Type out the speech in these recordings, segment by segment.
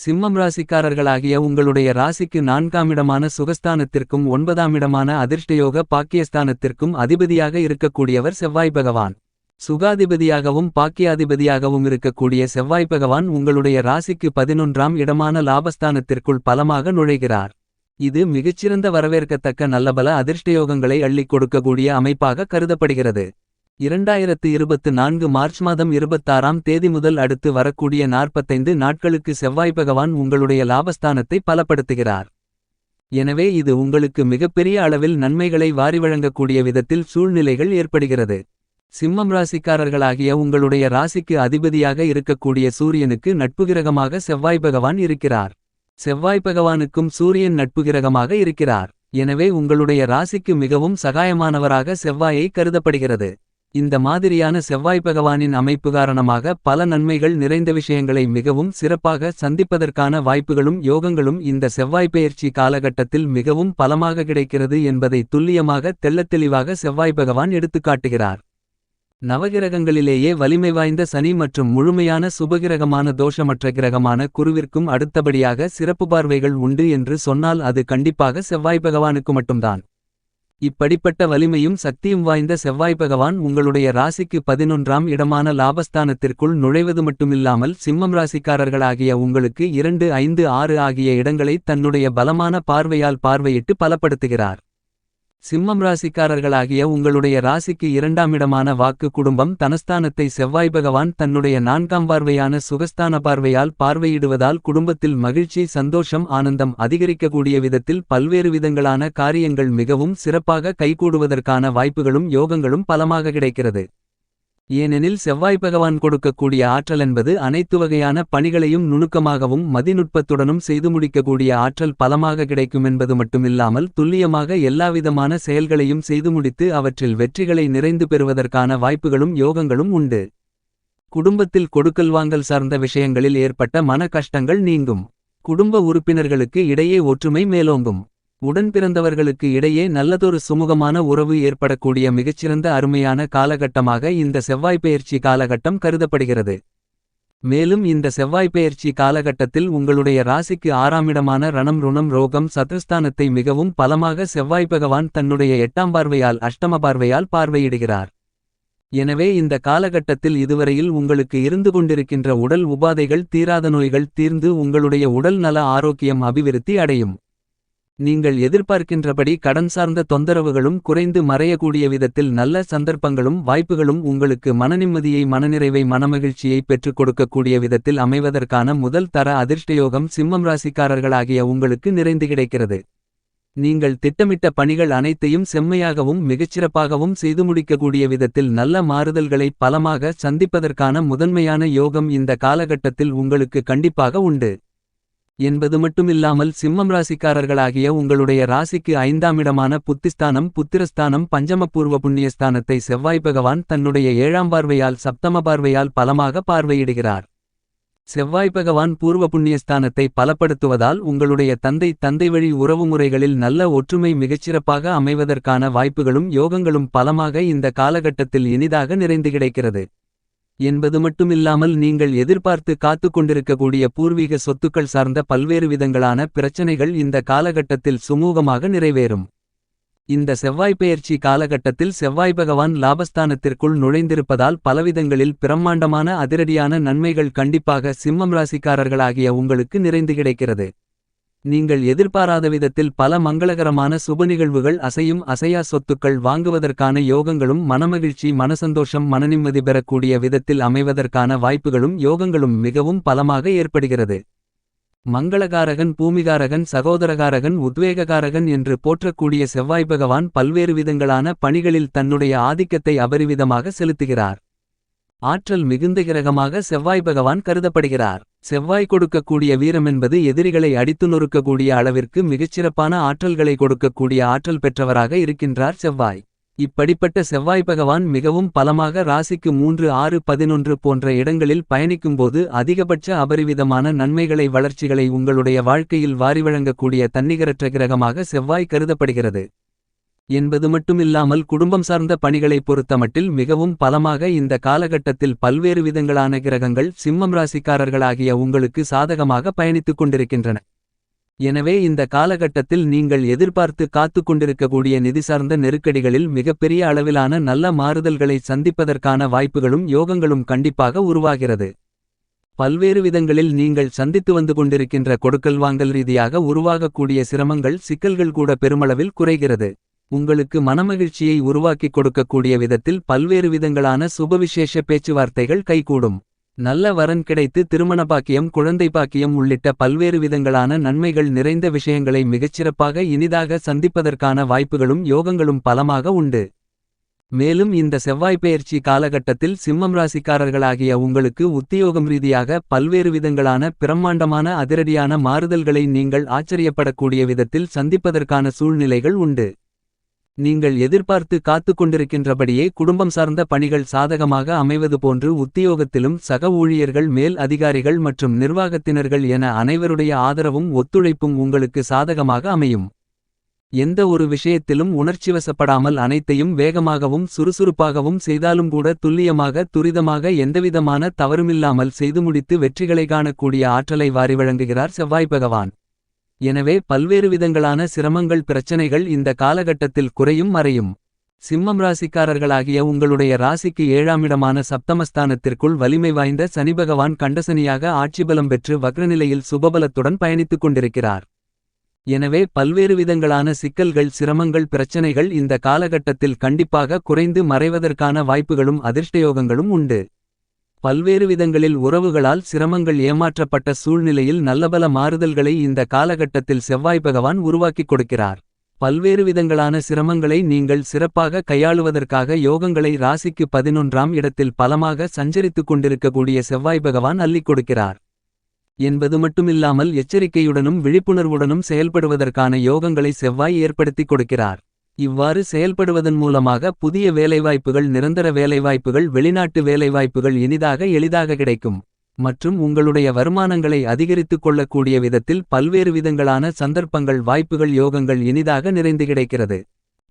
சிம்மம் ராசிக்காரர்களாகிய உங்களுடைய ராசிக்கு 4ஆம் இடமான சுகஸ்தானத்திற்கும் 9ஆம் இடமான அதிர்ஷ்டயோக பாக்கியஸ்தானத்திற்கும் அதிபதியாக இருக்கக்கூடியவர் செவ்வாய் பகவான். சுகாதிபதியாகவும் பாக்கியாதிபதியாகவும் இருக்கக்கூடிய செவ்வாய் பகவான் உங்களுடைய ராசிக்கு 11ஆம் இடமான லாபஸ்தானத்திற்குள் பலமாக நுழைகிறார். இது மிகச்சிறந்த வரவேற்கத்தக்க நல்லபல அதிர்ஷ்டயோகங்களை அள்ளிக் கொடுக்கக்கூடிய அமைப்பாக கருதப்படுகிறது. 2024 மார்ச் மாதம் 26ஆம் தேதி முதல் அடுத்து வரக்கூடிய 45 நாட்களுக்கு செவ்வாய் பகவான் உங்களுடைய லாபஸ்தானத்தை பலப்படுத்துகிறார். எனவே இது உங்களுக்கு மிகப்பெரிய அளவில் நன்மைகளை வாரி வழங்கக்கூடிய விதத்தில் சூழ்நிலைகள் ஏற்படுகிறது. சிம்மம் ராசிக்காரர்களாகிய உங்களுடைய ராசிக்கு அதிபதியாக இருக்கக்கூடிய சூரியனுக்கு நட்புகிரகமாக செவ்வாய் பகவான் இருக்கிறார். செவ்வாய் பகவானுக்கும் சூரியன் நட்புகிரகமாக இருக்கிறார். எனவே உங்களுடைய ராசிக்கு மிகவும் சகாயமானவராக செவ்வாயை கருதப்படுகிறது. இந்த மாதிரியான செவ்வாய் பகவானின் அமைப்பு காரணமாக பல நன்மைகள் நிறைந்த விஷயங்களை மிகவும் சிறப்பாக சந்திப்பதற்கான வாய்ப்புகளும் யோகங்களும் இந்த செவ்வாய் பெயர்ச்சி காலகட்டத்தில் மிகவும் பலமாக கிடைக்கிறது என்பதை துல்லியமாக தெள்ளத்தெளிவாக செவ்வாய் பகவான் எடுத்துக்காட்டுகிறார். நவகிரகங்களிலேயே வலிமை வாய்ந்த சனி மற்றும் முழுமையான சுபகிரகமான தோஷமற்ற கிரகமான குருவிற்கும் அடுத்தபடியாக சிறப்பு பார்வைகள் உண்டு என்று சொன்னால் அது கண்டிப்பாக செவ்வாய் பகவானுக்கு மட்டும்தான். இப்படிப்பட்ட வலிமையும் சக்தியும் வாய்ந்த செவ்வாய் பகவான் உங்களுடைய ராசிக்கு 11ஆம் இடமான லாபஸ்தானத்திற்குள் நுழைவது மட்டுமில்லாமல் சிம்மம் ராசிக்காரர்களாகிய உங்களுக்கு 2, 5, 6 ஆகிய இடங்களை தன்னுடைய பலமான பார்வையால் பார்வையிட்டு பலப்படுத்துகிறார். சிம்மம் ராசிக்காரர்களாகிய உங்களுடைய ராசிக்கு 2ஆம் இடமான வாக்கு குடும்பம் தனஸ்தானத்தை செவ்வாய் பகவான் தன்னுடைய 4ஆம் பார்வையான சுகஸ்தான பார்வையால் பார்வையிடுவதால் குடும்பத்தில் மகிழ்ச்சி சந்தோஷம் ஆனந்தம் அதிகரிக்கக்கூடிய விதத்தில் பல்வேறு விதங்களான காரியங்கள் மிகவும் சிறப்பாக கைகூடுவதற்கான வாய்ப்புகளும் யோகங்களும் பலமாக கிடைக்கிறது. ஏனெனில் செவ்வாய் பகவான் கொடுக்கக்கூடிய ஆற்றல் என்பது அனைத்து வகையான பணிகளையும் நுணுக்கமாகவும் மதிநுட்பத்துடனும் செய்து முடிக்கக்கூடிய ஆற்றல் பலமாக கிடைக்கும் என்பது மட்டுமில்லாமல் துல்லியமாக எல்லாவிதமான செயல்களையும் செய்து முடித்து அவற்றில் வெற்றிகளை நிறைந்து பெறுவதற்கான வாய்ப்புகளும் யோகங்களும் உண்டு. குடும்பத்தில் கொடுக்கல் வாங்கல் சார்ந்த விஷயங்களில் ஏற்பட்ட மன கஷ்டங்கள் நீங்கும். குடும்ப உறுப்பினர்களுக்கு இடையே ஒற்றுமை மேலோங்கும். உடன் பிறந்தவர்களுக்கு இடையே நல்லதொரு சுமூகமான உறவு ஏற்படக்கூடிய மிகச்சிறந்த அருமையான காலகட்டமாக இந்த செவ்வாய் பெயர்ச்சி காலகட்டம் கருதப்படுகிறது. மேலும் இந்த செவ்வாய் பெயர்ச்சி காலகட்டத்தில் உங்களுடைய ராசிக்கு 6ஆம் இடமான ரணம் ருணம் ரோகம் சத்ருஸ்தானத்தை மிகவும் பலமாக செவ்வாய் பகவான் தன்னுடைய 8ஆம் பார்வையால் அஷ்டம பார்வையால் பார்வையிடுகிறார். எனவே இந்த காலகட்டத்தில் இதுவரையில் உங்களுக்கு இருந்து கொண்டிருக்கின்ற உடல் உபாதைகள் தீராத நோய்கள் தீர்ந்து உங்களுடைய உடல் நல ஆரோக்கியம் அபிவிருத்தி அடையும். நீங்கள் எதிர்பார்க்கின்றபடி கடன் சார்ந்த தொந்தரவுகளும் குறைந்து மறையக்கூடிய விதத்தில் நல்ல சந்தர்ப்பங்களும் வாய்ப்புகளும் உங்களுக்கு மனநிம்மதியை மனநிறைவை மனமகிழ்ச்சியை பெற்றுக் கொடுக்கக்கூடிய விதத்தில் அமைவதற்கான முதல் தர அதிர்ஷ்டயோகம் சிம்மம் ராசிக்காரர்களாகிய உங்களுக்கு நிறைந்து கிடைக்கிறது. நீங்கள் திட்டமிட்ட பணிகள் அனைத்தையும் செம்மையாகவும் மிகச்சிறப்பாகவும் செய்து முடிக்கக்கூடிய விதத்தில் நல்ல மாறுதல்களை பலமாக சந்திப்பதற்கான முதன்மையான யோகம் இந்த காலகட்டத்தில் உங்களுக்கு கண்டிப்பாக உண்டு என்பது மட்டுமில்லாமல் சிம்மம் ராசிக்காரர்களாகிய உங்களுடைய ராசிக்கு 5ஆம் இடமான புத்திஸ்தானம் புத்திரஸ்தானம் பஞ்சமபூர்வ புண்ணியஸ்தானத்தை செவ்வாய் பகவான் தன்னுடைய 7ஆம் பார்வையால் சப்தம பார்வையால் பலமாக பார்வையிடுகிறார். செவ்வாய் பகவான் பூர்வ புண்ணியஸ்தானத்தை பலப்படுத்துவதால் உங்களுடைய தந்தை வழி உறவுமுறைகளில் நல்ல ஒற்றுமை மிகச்சிறப்பாக அமைவதற்கான வாய்ப்புகளும் யோகங்களும் பலமாக இந்த காலகட்டத்தில் இனிதாக நிறைந்து கிடைக்கிறது என்பது மட்டுமில்லாமல் நீங்கள் எதிர்பார்த்து காத்து கொண்டிருக்கக்கூடிய பூர்வீக சொத்துக்கள் சார்ந்த பல்வேறு விதங்களான பிரச்சனைகள் இந்த காலகட்டத்தில் சுமூகமாக நிறைவேறும். இந்த செவ்வாய் பெயர்ச்சி காலகட்டத்தில் செவ்வாய் பகவான் லாபஸ்தானத்திற்குள் நுழைந்திருப்பதால் பலவிதங்களில் பிரம்மாண்டமான அதிரடியான நன்மைகள் கண்டிப்பாக சிம்மம் ராசிக்காரர்களாகிய உங்களுக்கு நிறைந்து கிடைக்கிறது. நீங்கள் எதிர்பாராத விதத்தில் பல மங்களகரமான சுபநிகழ்வுகள் அசையும் அசையா சொத்துக்கள் வாங்குவதற்கான யோகங்களும் மனமகிழ்ச்சி மனசந்தோஷம் மனநிம்மதி பெறக்கூடிய விதத்தில் அமைவதற்கான வாய்ப்புகளும் யோகங்களும் மிகவும் பலமாக ஏற்படுகிறது. மங்களகாரகன் பூமிகாரகன் சகோதரகாரகன் உத்வேககாரகன் என்று போற்றக்கூடிய செவ்வாய் பகவான் பல்வேறு விதங்களான பணிகளில் தன்னுடைய ஆதிக்கத்தை அபரிவிதமாக செலுத்துகிறார். ஆற்றல் மிகுந்த கிரகமாக செவ்வாய் பகவான் கருதப்படுகிறார். செவ்வாய் கொடுக்கக்கூடிய வீரமென்பது எதிரிகளை அடித்து நொறுக்கக்கூடிய அளவிற்கு மிகச்சிறப்பான ஆற்றல்களை கொடுக்கக்கூடிய ஆற்றல் பெற்றவராக இருக்கின்றார் செவ்வாய். இப்படிப்பட்ட செவ்வாய் பகவான் மிகவும் பலமாக ராசிக்கு 3, 6, 11 போன்ற இடங்களில் பயணிக்கும்போது அதிகபட்ச அபரிவிதமான நன்மைகளை வளர்ச்சிகளை உங்களுடைய வாழ்க்கையில் வாரி வழங்கக்கூடிய தன்னிகரற்ற கிரகமாக செவ்வாய் கருதப்படுகிறது. என்பது மட்டுமில்லாமல் குடும்பம் சார்ந்த பணிகளைப் பொறுத்தமட்டில் மிகவும் பலமாக இந்த காலகட்டத்தில் பல்வேறு விதங்களான கிரகங்கள் சிம்மம் ராசிக்காரர்களாகிய உங்களுக்கு சாதகமாக பயணித்துக் கொண்டிருக்கின்றன. எனவே இந்த காலகட்டத்தில் நீங்கள் எதிர்பார்த்து காத்துக் கொண்டிருக்கக்கூடிய நிதி சார்ந்த நெருக்கடிகளில் மிகப்பெரிய அளவிலான நல்ல மாறுதல்களை சந்திப்பதற்கான வாய்ப்புகளும் யோகங்களும் கண்டிப்பாக உருவாகிறது. பல்வேறு விதங்களில் நீங்கள் சந்தித்து வந்து கொண்டிருக்கின்ற கொடுக்கல் வாங்கல் ரீதியாக உருவாகக்கூடிய சிரமங்கள் சிக்கல்கள் கூட பெருமளவில் குறைகிறது. உங்களுக்கு மனமகிழ்ச்சியை உருவாக்கிக் கொடுக்கக்கூடிய விதத்தில் பல்வேறு விதங்களான சுபவிசேஷ பேச்சுவார்த்தைகள் கைகூடும். நல்ல வரன் கிடைத்து திருமண பாக்கியம் குழந்தை பாக்கியம் உள்ளிட்ட பல்வேறு விதங்களான நன்மைகள் நிறைந்த விஷயங்களை மிகச்சிறப்பாக இனிதாக சந்திப்பதற்கான வாய்ப்புகளும் யோகங்களும் பலமாக உண்டு. மேலும் இந்த செவ்வாய்ப்பெயர்ச்சி காலகட்டத்தில் சிம்மம் ராசிக்காரர்களாகிய உங்களுக்கு உத்தியோகம் ரீதியாக பல்வேறு விதங்களான பிரம்மாண்டமான அதிரடியான மாறுதல்களை நீங்கள் ஆச்சரியப்படக்கூடிய விதத்தில் சந்திப்பதற்கான சூழ்நிலைகள் உண்டு. நீங்கள் எதிர்பார்த்து காத்துக் கொண்டிருக்கின்றபடியே குடும்பம் சார்ந்த பணிகள் சாதகமாக அமைவது போன்று உத்தியோகத்திலும் சக ஊழியர்கள் மேல் அதிகாரிகள் மற்றும் நிர்வாகத்தினர்கள் என அனைவருடைய ஆதரவும் ஒத்துழைப்பும் உங்களுக்கு சாதகமாக அமையும். எந்த ஒரு விஷயத்திலும் உணர்ச்சிவசப்படாமல் அனைத்தையும் வேகமாகவும் சுறுசுறுப்பாகவும் செய்தாலும் கூட துல்லியமாக துரிதமாக எந்தவிதமான தவறுமில்லாமல் செய்து முடித்து வெற்றிகளை காணக்கூடிய ஆற்றலை வாரி வழங்குகிறார் செவ்வாய் பகவான். எனவே பல்வேறு விதங்களான சிரமங்கள் பிரச்சனைகள் இந்த காலகட்டத்தில் குறையும் மறையும். சிம்மம் ராசிக்காரர்களாகிய உங்களுடைய ராசிக்கு 7ஆம் இடமான சப்தமஸ்தானத்திற்குள் வலிமை வாய்ந்த சனிபகவான் கண்டசனியாக ஆட்சிபலம் பெற்று வக்ரநிலையில் சுபபலத்துடன் பயணித்துக் கொண்டிருக்கிறார். எனவே பல்வேறு விதங்களான சிக்கல்கள் சிரமங்கள் பிரச்சனைகள் இந்த காலகட்டத்தில் கண்டிப்பாக குறைந்து மறைவதற்கான வாய்ப்புகளும் அதிர்ஷ்டயோகங்களும் உண்டு. பல்வேறு விதங்களில் உறவுகளால் சிரமங்கள் ஏமாற்றப்பட்ட சூழ்நிலையில் நல்லபல மாறுதல்களை இந்த காலகட்டத்தில் செவ்வாய் பகவான் உருவாக்கிக் கொடுக்கிறார். பல்வேறு விதங்களான சிரமங்களை நீங்கள் சிறப்பாக கையாளுவதற்காக யோகங்களை ராசிக்கு 11ஆம் இடத்தில் பலமாக சஞ்சரித்துக் கொண்டிருக்கக்கூடிய செவ்வாய் பகவான் அள்ளிக் கொடுக்கிறார். என்பது மட்டுமில்லாமல் எச்சரிக்கையுடனும் விழிப்புணர்வுடனும் செயல்படுவதற்கான யோகங்களை செவ்வாய் ஏற்படுத்திக் கொடுக்கிறார். இவ்வாறு செயல்படுவதன் மூலமாக புதிய வேலைவாய்ப்புகள் நிரந்தர வேலைவாய்ப்புகள் வெளிநாட்டு வேலைவாய்ப்புகள் இனிதாக எளிதாக கிடைக்கும். மற்றும் உங்களுடைய வருமானங்களை அதிகரித்துக் கொள்ளக்கூடிய விதத்தில் பல்வேறு விதங்களான சந்தர்ப்பங்கள் வாய்ப்புகள் யோகங்கள் இனிதாக நிறைந்து கிடைக்கிறது.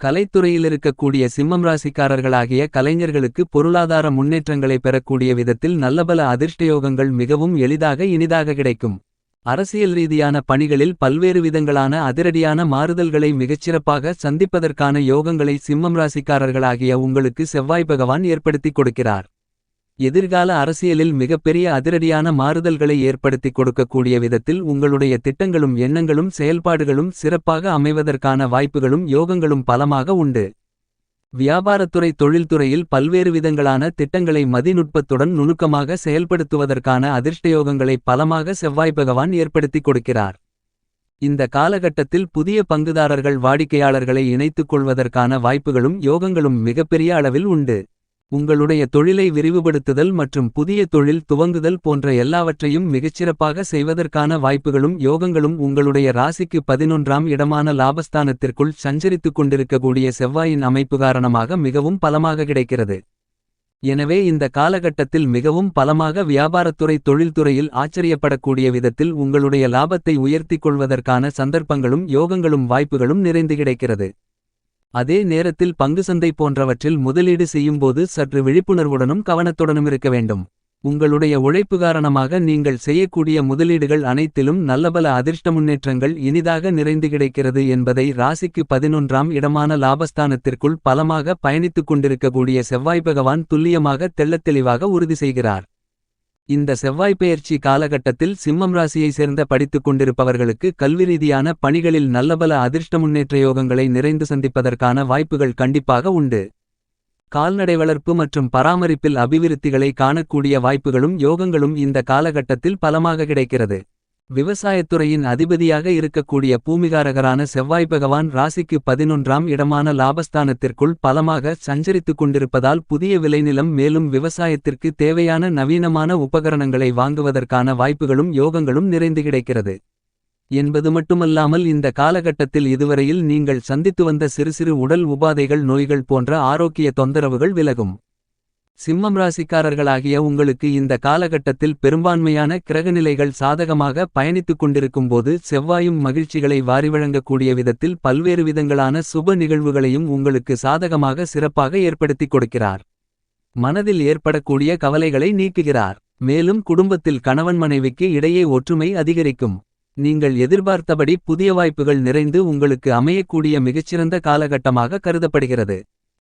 கலைத்துறையில் இருக்கக்கூடிய சிம்மம் ராசிக்காரர்களாகிய கலைஞர்களுக்கு பொருளாதார முன்னேற்றங்களை பெறக்கூடிய விதத்தில் நல்லபல அதிர்ஷ்டயோகங்கள் மிகவும் எளிதாக இனிதாக கிடைக்கும். அரசியல் ரீதியான பணிகளில் பல்வேறு விதங்களான அதிரடியான மாறுதல்களை மிகச்சிறப்பாக சந்திப்பதற்கான யோகங்களை சிம்மம் ராசிக்காரர்களாகிய உங்களுக்கு செவ்வாய் பகவான் ஏற்படுத்திக் கொடுக்கிறார். எதிர்கால அரசியலில் மிகப்பெரிய அதிரடியான மாறுதல்களை ஏற்படுத்திக் கொடுக்கக்கூடிய விதத்தில் உங்களுடைய திட்டங்களும் எண்ணங்களும் செயல்பாடுகளும் சிறப்பாக அமைவதற்கான வாய்ப்புகளும் யோகங்களும் பலமாக உண்டு. வியாபாரத்துறை தொழில்துறையில் பல்வேறு விதங்களான திட்டங்களை மதிநுட்பத்துடன் நுணுக்கமாக செயல்படுத்துவதற்கான அதிர்ஷ்டயோகங்களை பலமாக செவ்வாய் பகவான் ஏற்படுத்திக் கொடுக்கிறார். இந்த காலகட்டத்தில் புதிய பங்குதாரர்கள் வாடிக்கையாளர்களை இணைத்துக் கொள்வதற்கான வாய்ப்புகளும் யோகங்களும் மிகப்பெரிய அளவில் உண்டு. உங்களுடைய தொழிலை விரிவுபடுத்துதல் மற்றும் புதிய தொழில் துவங்குதல் போன்ற எல்லாவற்றையும் மிகச்சிறப்பாக செய்வதற்கான வாய்ப்புகளும் யோகங்களும் உங்களுடைய ராசிக்கு 11ஆம் இடமான லாபஸ்தானத்திற்குள் சஞ்சரித்துக் கொண்டிருக்கக்கூடிய செவ்வாயின் அமைப்பு காரணமாக மிகவும் பலமாக கிடைக்கிறது. எனவே இந்த காலகட்டத்தில் மிகவும் பலமாக வியாபாரத்துறை தொழில்துறையில் ஆச்சரியப்படக்கூடிய விதத்தில் உங்களுடைய லாபத்தை உயர்த்திக் கொள்வதற்கான சந்தர்ப்பங்களும் யோகங்களும் வாய்ப்புகளும் நிறைந்து கிடைக்கிறது. அதே நேரத்தில் பங்குசந்தை போன்றவற்றில் முதலீடு செய்யும்போது சற்று விழிப்புணர்வுடனும் கவனத்துடனும் இருக்க வேண்டும். உங்களுடைய உழைப்பு காரணமாக நீங்கள் செய்யக்கூடிய முதலீடுகள் அனைத்திலும் நல்லபல அதிர்ஷ்ட முன்னேற்றங்கள் இனிதாக நிறைந்து கிடைக்கிறது என்பதை ராசிக்கு 11ஆம் இடமான லாபஸ்தானத்திற்குள் பலமாக பயணித்துக் கொண்டிருக்கக்கூடிய செவ்வாய் பகவான் துல்லியமாக தெள்ளத்தெளிவாக உறுதி செய்கிறார். இந்த செவ்வாய்ப்பெயர்ச்சி காலகட்டத்தில் சிம்மம் ராசியை சேர்ந்த படித்துக் கொண்டிருப்பவர்களுக்கு கல்வி ரீதியான பணிகளில் நல்லபல அதிர்ஷ்ட முன்னேற்ற யோகங்களை நிறைந்து சந்திப்பதற்கான வாய்ப்புகள் கண்டிப்பாக உண்டு. கால்நடை வளர்ப்பு மற்றும் பராமரிப்பில் அபிவிருத்திகளை காணக்கூடிய வாய்ப்புகளும் யோகங்களும் இந்த காலகட்டத்தில் பலமாக கிடைக்கிறது. விவசாயத்துறையின் அதிபதியாக இருக்கக்கூடிய பூமிகாரகரான செவ்வாய் பகவான் ராசிக்கு 11ஆம் இடமான லாபஸ்தானத்திற்குள் பலமாக சஞ்சரித்துக் கொண்டிருப்பதால் புதிய விளைநிலம் மேலும் விவசாயத்திற்கு தேவையான நவீனமான உபகரணங்களை வாங்குவதற்கான வாய்ப்புகளும் யோகங்களும் நிறைந்து கிடைக்கிறது. என்பது மட்டுமல்லாமல் இந்த காலகட்டத்தில் இதுவரையில் நீங்கள் சந்தித்து வந்த சிறு சிறு உடல் உபாதைகள் நோய்கள் போன்ற ஆரோக்கிய தொந்தரவுகள் விலகும். சிம்மம் ராசிக்காரர்களாகிய உங்களுக்கு இந்த காலகட்டத்தில் பெரும்பான்மையான கிரகநிலைகள் சாதகமாக பயணித்துக் கொண்டிருக்கும்போது செவ்வாயும் மகிழ்ச்சிகளை வாரிவழங்கக்கூடிய விதத்தில் பல்வேறு விதங்களான சுப நிகழ்வுகளையும் உங்களுக்கு சாதகமாக சிறப்பாக ஏற்படுத்திக் கொடுக்கிறார். மனதில் ஏற்படக்கூடிய கவலைகளை நீக்குகிறார். மேலும் குடும்பத்தில் கணவன் மனைவிக்கு இடையே ஒற்றுமை அதிகரிக்கும். நீங்கள் எதிர்பார்த்தபடி புதிய வாய்ப்புகள் நிறைந்து உங்களுக்கு அமையக்கூடிய மிகச்சிறந்த காலகட்டமாக கருதப்படுகிறது.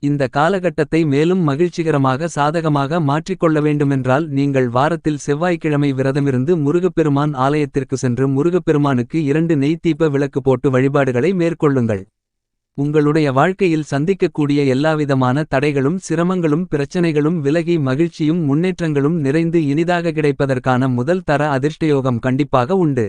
இந்த காலகட்டத்தை மேலும் மகிழ்ச்சிகரமாக சாதகமாக மாற்றிக்கொள்ள வேண்டுமென்றால் நீங்கள் வாரத்தில் செவ்வாய்க்கிழமை விரதமிருந்து முருகப்பெருமான் ஆலயத்திற்கு சென்று முருகப்பெருமானுக்கு 2 நெய் தீப விளக்கு போட்டு வழிபாடுகளை மேற்கொள்ளுங்கள். உங்களுடைய வாழ்க்கையில் சந்திக்கக்கூடிய எல்லாவிதமான தடைகளும் சிரமங்களும் பிரச்சனைகளும் விலகி மகிழ்ச்சியும் முன்னேற்றங்களும் நிறைந்து இனிதாக கிடைப்பதற்கான முதல் தர அதிர்ஷ்டயோகம் கண்டிப்பாக உண்டு.